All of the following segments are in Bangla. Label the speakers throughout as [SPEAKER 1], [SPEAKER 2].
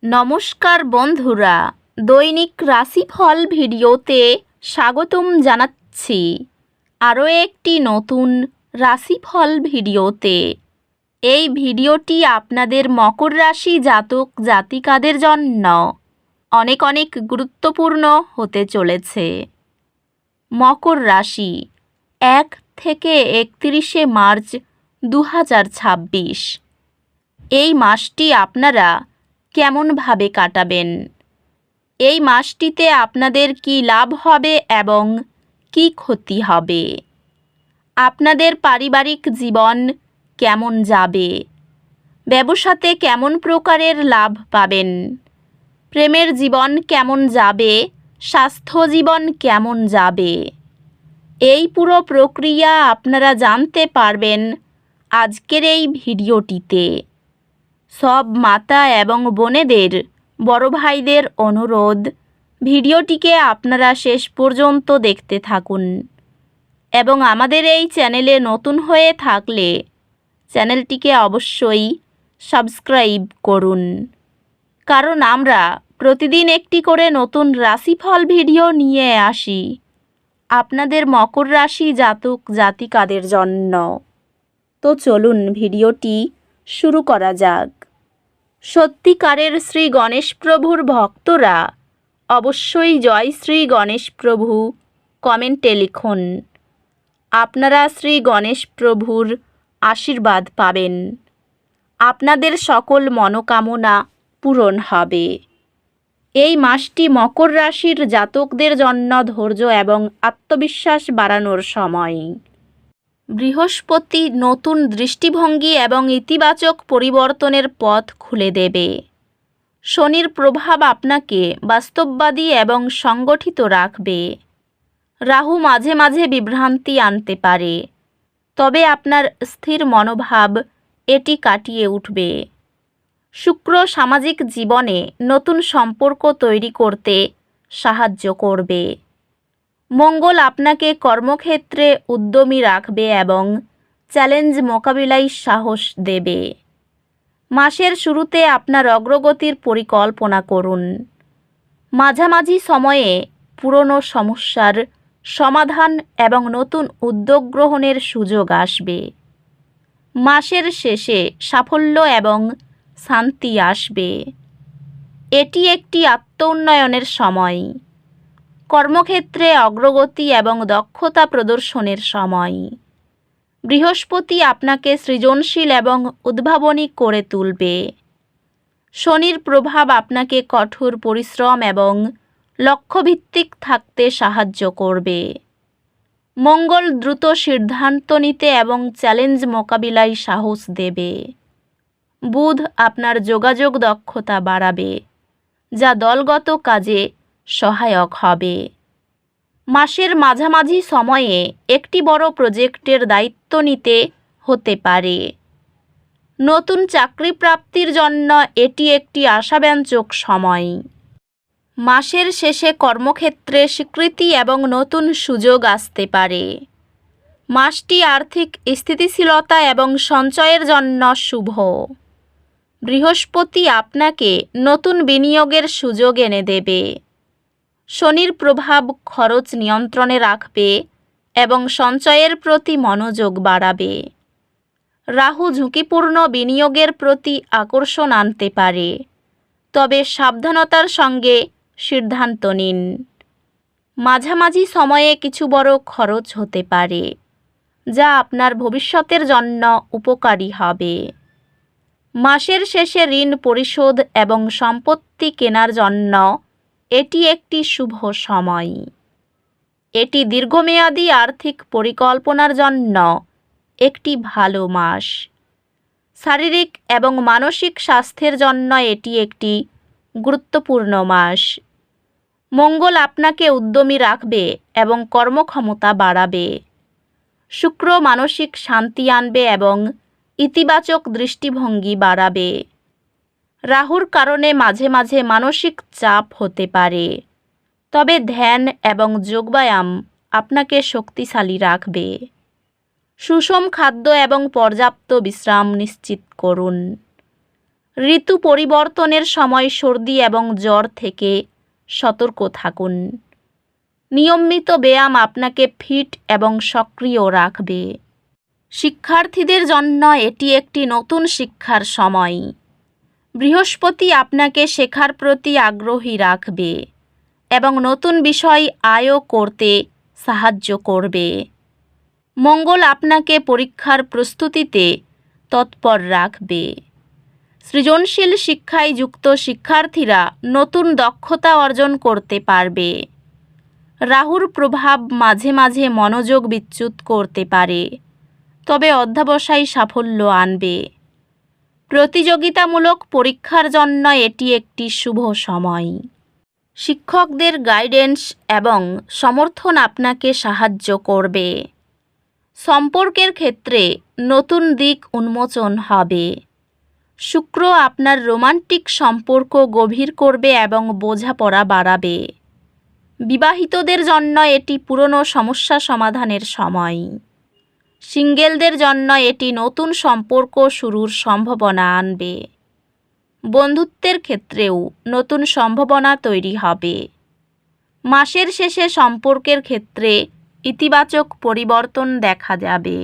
[SPEAKER 1] নমস্কার বন্ধুরা, দৈনিক রাশিফল ভিডিওতে স্বাগতম জানাচ্ছি আরও একটি নতুন রাশিফল ভিডিওতে। এই ভিডিওটি আপনাদের মকর রাশি জাতক জাতিকাদের জন্য অনেক অনেক গুরুত্বপূর্ণ হতে চলেছে। মকর রাশি 1 থেকে 31শে মার্চ 2026। এই মাসটি আপনারা কেমনভাবে কাটাবেন? এই মাসটিতে আপনাদের কি লাভ হবে এবং কি ক্ষতি হবে? আপনাদের পারিবারিক জীবন কেমন যাবে? ব্যবসাতে কেমন প্রকারের লাভ পাবেন? প্রেমের জীবন কেমন যাবে? স্বাস্থ্য জীবন কেমন যাবে? এই পুরো প্রক্রিয়া আপনারা জানতে পারবেন আজকের এই ভিডিওটিতে। সব মাতা এবং বোনেদের, বড় ভাইদের অনুরোধ, ভিডিওটিকে আপনারা শেষ পর্যন্ত দেখতে থাকুন এবং আমাদের এই চ্যানেলে নতুন হয়ে থাকলে চ্যানেলটিকে অবশ্যই সাবস্ক্রাইব করুন, কারণ আমরা প্রতিদিন একটি করে নতুন রাশিফল ভিডিও নিয়ে আসি আপনাদের মকর রাশি জাতক জাতিকাদের জন্য। তো চলুন ভিডিওটি শুরু করা যাক। সত্যিকারের শ্রী গণেশ প্রভুর ভক্তরা অবশ্যই জয় শ্রী গণেশ প্রভু কমেন্টে লিখুন। আপনারা শ্রী গণেশ প্রভুর আশীর্বাদ পাবেন। আপনাদের সকল মনোকামনা পূরণ হবে। এই মাসটি মকর রাশির জাতকদের জন্য ধৈর্য এবং আত্মবিশ্বাস বাড়ানোর সময়। বৃহস্পতি নতুন দৃষ্টিভঙ্গি এবং ইতিবাচক পরিবর্তনের পথ খুলে দেবে। শনির প্রভাব আপনাকে বাস্তববাদী এবং সংগঠিত রাখবে। রাহু মাঝে মাঝে বিভ্রান্তি আনতে পারে, তবে আপনার স্থির মনোভাব এটি কাটিয়ে উঠবে। শুক্র সামাজিক জীবনে নতুন সম্পর্ক তৈরি করতে সাহায্য করবে। মঙ্গল আপনাকে কর্মক্ষেত্রে উদ্যমী রাখবে এবং চ্যালেঞ্জ মোকাবিলায় সাহস দেবে। মাসের শুরুতে আপনার অগ্রগতির পরিকল্পনা করুন। মাঝামাঝি সময়ে পুরনো সমস্যার সমাধান এবং নতুন উদ্যোগ গ্রহণের সুযোগ আসবে। মাসের শেষে সাফল্য এবং শান্তি আসবে। এটি একটি আত্ম-উন্নয়নের সময়। কর্মক্ষেত্রে অগ্রগতি এবং দক্ষতা প্রদর্শনের সময়। বৃহস্পতি আপনাকে সৃজনশীল এবং উদ্ভাবনী করে তুলবে। শনির প্রভাব আপনাকে কঠোর পরিশ্রম এবং লক্ষ্যভিত্তিক থাকতে সাহায্য করবে। মঙ্গল দ্রুত সিদ্ধান্ত নিতে এবং চ্যালেঞ্জ মোকাবিলায় সাহস দেবে। বুধ আপনার যোগাযোগ দক্ষতা বাড়াবে, যা দলগত কাজে সহায়ক হবে। মাসের মাঝামাঝি সময়ে একটি বড় প্রজেক্টের দায়িত্ব নিতে হতে পারে। নতুন চাকরি প্রাপ্তির জন্য এটি একটি আশাব্যঞ্জক সময়। মাসের শেষে কর্মক্ষেত্রে স্বীকৃতি এবং নতুন সুযোগ আসতে পারে। মাসটি আর্থিক স্থিতিশীলতা এবং সঞ্চয়ের জন্য শুভ। বৃহস্পতি আপনাকে নতুন বিনিয়োগের সুযোগ এনে দেবে। শনির প্রভাব খরচ নিয়ন্ত্রণে রাখবে এবং সঞ্চয়ের প্রতি মনোযোগ বাড়াবে। রাহু ঝুঁকিপূর্ণ বিনিয়োগের প্রতি আকর্ষণ আনতে পারে, তবে সাবধানতার সঙ্গে সিদ্ধান্ত নিন। মাঝামাঝি সময়ে কিছু বড় খরচ হতে পারে, যা আপনার ভবিষ্যতের জন্য উপকারী হবে। মাসের শেষে ঋণ পরিশোধ এবং সম্পত্তি কেনার জন্য এটি একটি শুভ সময়। এটি দীর্ঘমেয়াদী আর্থিক পরিকল্পনার জন্য একটি ভালো মাস। শারীরিক এবং মানসিক স্বাস্থ্যের জন্য এটি একটি গুরুত্বপূর্ণ মাস। মঙ্গল আপনাকে উদ্যমী রাখবে এবং কর্মক্ষমতা বাড়াবে। শুক্র মানসিক শান্তি আনবে এবং ইতিবাচক দৃষ্টিভঙ্গি বাড়াবে। রাহুর কারণে মাঝে মাঝে মানসিক চাপ হতে পারে, তবে ধ্যান এবং যোগব্যায়াম আপনাকে শক্তিশালী রাখবে। সুষম খাদ্য এবং পর্যাপ্ত বিশ্রাম নিশ্চিত করুন। ঋতু পরিবর্তনের সময় সর্দি এবং জ্বর থেকে সতর্ক থাকুন। নিয়মিত ব্যায়াম আপনাকে ফিট এবং সক্রিয় রাখবে। শিক্ষার্থীদের জন্য এটি একটি নতুন শিক্ষার সময়। বৃহস্পতি আপনাকে শেখার প্রতি আগ্রহী রাখবে এবং নতুন বিষয় আয়ত্ত করতে সাহায্য করবে। মঙ্গল আপনাকে পরীক্ষার প্রস্তুতিতে তৎপর রাখবে। সৃজনশীল শিক্ষায় যুক্ত শিক্ষার্থীরা নতুন দক্ষতা অর্জন করতে পারবে। রাহুর প্রভাব মাঝে মাঝে মনোযোগ বিচ্যুত করতে পারে, তবে অধ্যবসায় সাফল্য আনবে। প্রতিযোগিতামূলক পরীক্ষার জন্য এটি একটি শুভ সময়। শিক্ষকদের গাইডেন্স এবং সমর্থন আপনাকে সাহায্য করবে। সম্পর্কের ক্ষেত্রে নতুন দিক উন্মোচন হবে। শুক্র আপনার রোমান্টিক সম্পর্ক গভীর করবে এবং বোঝাপড়া বাড়াবে। বিবাহিতদের জন্য এটি পুরনো সমস্যা সমাধানের সময়। সিঙ্গেলদের জন্য এটি নতুন সম্পর্ক শুরুর সম্ভাবনা আনবে। বন্ধুত্বের ক্ষেত্রেও নতুন সম্ভাবনা তৈরি হবে। মাসের শেষে সম্পর্কের ক্ষেত্রে ইতিবাচক পরিবর্তন দেখা যাবে।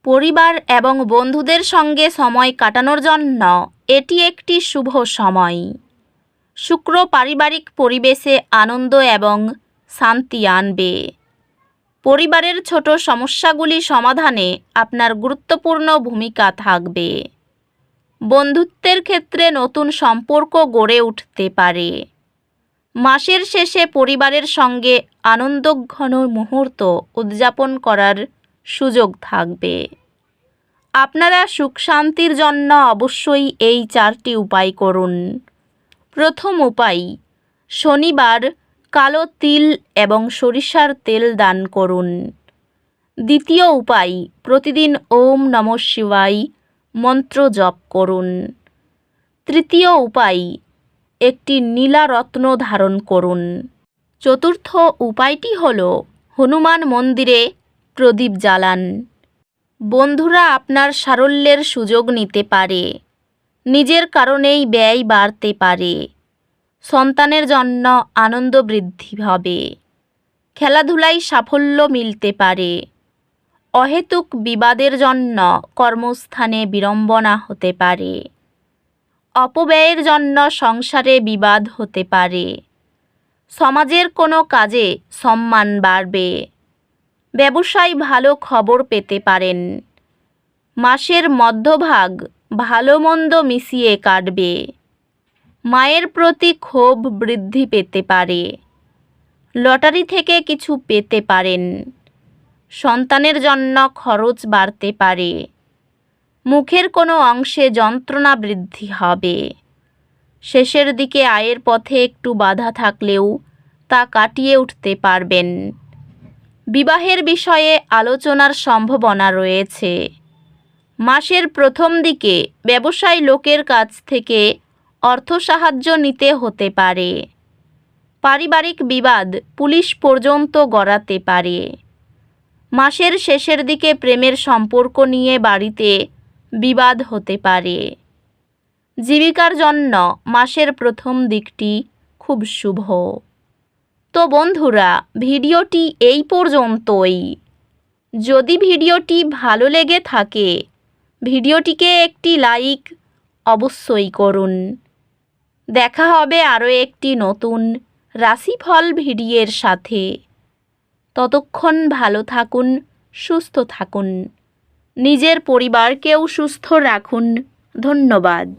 [SPEAKER 1] পরিবার এবং বন্ধুদের সঙ্গে সময় কাটানোর জন্য এটি একটি শুভ সময়। শুক্র পারিবারিক পরিবেশে আনন্দ এবং শান্তি আনবে। পরিবারের ছোট সমস্যাগুলি সমাধানে আপনার গুরুত্বপূর্ণ ভূমিকা থাকবে। বন্ধুত্বের ক্ষেত্রে নতুন সম্পর্ক গড়ে উঠতে পারে। মাসের শেষে পরিবারের সঙ্গে আনন্দঘন মুহূর্ত উদযাপন করার সুযোগ থাকবে। আপনারা সুখ শান্তির জন্য অবশ্যই এই 4টি উপায় করুন। প্রথম উপায়, শনিবার কালো তিল এবং সরিষার তেল দান করুন। দ্বিতীয় উপায়, প্রতিদিন ওম নমঃ শিবায় মন্ত্র জপ করুন। তৃতীয় উপায়, একটি নীলা রত্ন ধারণ করুন। চতুর্থ উপায়টি হল হনুমান মন্দিরে প্রদীপ জ্বালান। বন্ধুরা আপনার সারল্যের সুযোগ নিতে পারে। নিজের কারণেই ব্যয় বাড়তে পারে। সন্তানের জন্য আনন্দ বৃদ্ধি হবে। খেলাধুলায় সাফল্য মিলতে পারে। অহেতুক বিবাদের জন্য কর্মস্থানে বিড়ম্বনা হতে পারে। অপব্যয়ের জন্য সংসারে বিবাদ হতে পারে। সমাজের কোনো কাজে সম্মান বাড়বে। ব্যবসায় ভালো খবর পেতে পারেন। মাসের মধ্যভাগ ভালো মন্দ মিশিয়ে কাটবে। মায়ের প্রতি ক্ষোভ বৃদ্ধি পেতে পারে। লটারি থেকে কিছু পেতে পারেন। সন্তানের জন্য খরচ বাড়তে পারে। মুখের কোনো অংশে যন্ত্রণা বৃদ্ধি হবে। শেষের দিকে আয়ের পথে একটু বাধা থাকলেও তা কাটিয়ে উঠতে পারবেন। বিবাহের বিষয়ে আলোচনার সম্ভাবনা রয়েছে। মাসের প্রথম দিকে ব্যবসায়ী লোকের কাছ থেকে অর্থ সাহায্য নিতে হতে পারে। পারিবারিক বিবাদ পুলিশ পর্যন্ত গড়াতে পারে। মাসের শেষের দিকে প্রেমের সম্পর্ক নিয়ে বাড়িতে বিবাদ হতে পারে। জীবিকার জন্য মাসের প্রথম দিকটি খুব শুভ। তো বন্ধুরা, ভিডিওটি এই পর্যন্তই। যদি ভিডিওটি ভালো লেগে থাকে ভিডিওটিকে একটি লাইক অবশ্যই করুন। দেখা হবে আরও একটি নতুন রাশিফল ভিডিওর সাথে। ততক্ষণ ভালো থাকুন, সুস্থ থাকুন। নিজের পরিবারকেও সুস্থ রাখুন। ধন্যবাদ।